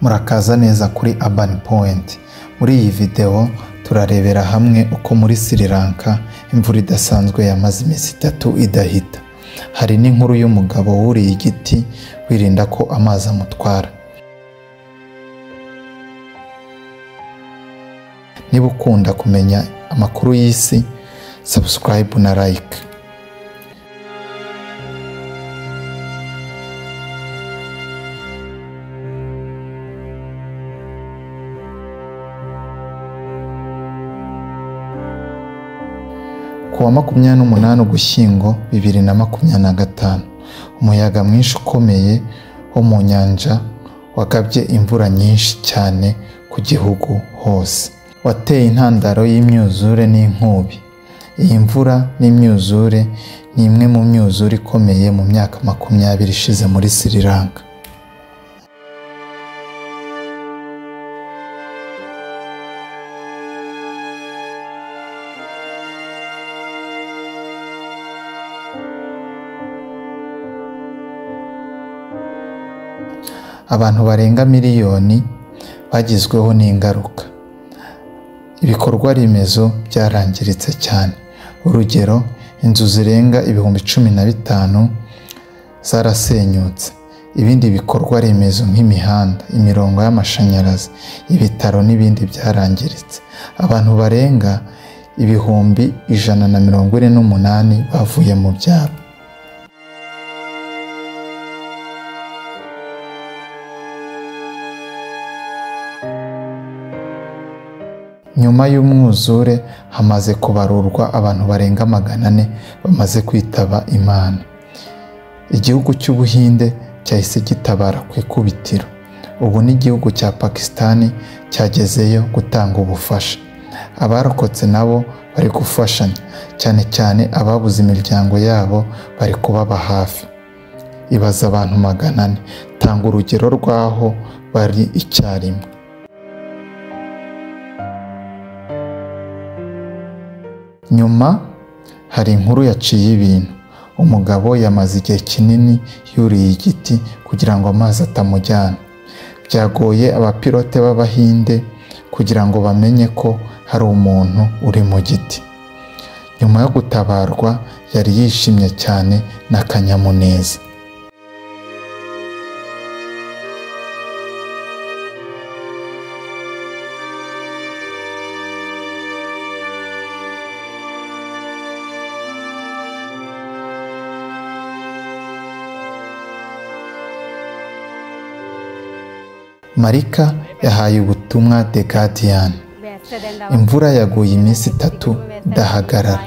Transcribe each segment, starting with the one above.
Murakaza neza kuri Urban Point. Muri iyi video turarebera hamwe uko muri Sri Lanka imvura idasanzwe yamaze iminsi 3 idahita. Hari n'inkuru y'umugabo wuriye igiti wirinda ko amazi amutwara. Niba ukunda kumenya amakuru y'isi, subscribe na like. Kuwa 28 Ugushyingo 2025 umuyaga mwinshi ukomeye wo mu nyanja wagabye imvura nyinshi cyane ku gihugu hose, wateye intandaro y'imyuzure n'inkubi. Iyi mvura n'imyuzure ni imwe mu myuzure ikomeye mu myaka 20 ishize muri Sri Lanka. Abantu barenga miliyoni bagizweho n'ingaruka. Ibikorwa remezo byarangiritse cyane. Urugero, inzu zirenga 15,000 zarasenyutse. Ibindi bikorwa remezo nk'imihanda, imirongo y'amashanyarazi, ibitaro n'ibindi byarangiritse. Abantu barenga 148 bavuye mu byabo. Nyuma y'umwuzure hamaze kubarurwa abantu barenga 400 bamaze kwitaba Imana. Igihugu cy'Ubuhinde cyahise gitabara ku ikubitiro. Ubu n'igihugu cya Pakistan cyagezeyo gutanga ubufasha. Abarokotse nabo bari gufashanya, cyane cyane ababuze imiryango yabo bari kubaba hafi. Ibaza abantu 400. Tanga urugero rwaho bari icyarimwe. Nyuma hari inkuru yaciye ibintu. Umugabo yamaze igihe kinini yuriye igiti kugira ngo amazi atamujyana. Byagoye abapilote b'Abahinde kugira ngo bamenye ko hari umuntu uri mu giti. Nyuma yo gutabarwa yari yishimye cyane n'akanyamuneza. Marika yahaye ubutumwa The Guardian. Imvura yaguye iminsi 3 idahagarara.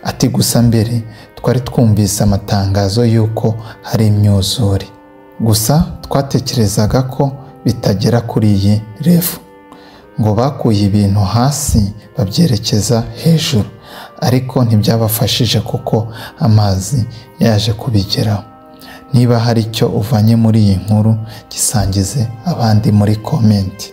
Ati gusa mbere twari twumvise amatangazo y'uko hari imyuzure. Gusa twatekerezaga ko bitagera kuri iyi refu. Ngo bakuye ibintu hasi babyerekeza hejuru. Ariko ntibyabafashije kuko amazi yaje kubigeraho. Niba hari icyo uvanye muri iyi nkuru gisangize abandi muri comment.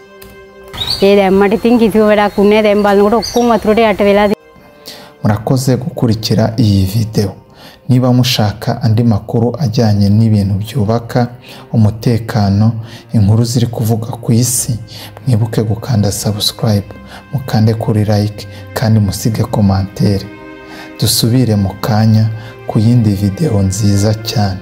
Murakoze gukurikira iyi video. Niba mushaka andi makuru ajyanye n'ibintu byubaka umutekano, inkuru ziri kuvuga ku isi, mwibuke gukanda subscribe, mukande kuri like kandi musige commentaire. Dusubire mu kanya ku yindi video nziza cyane.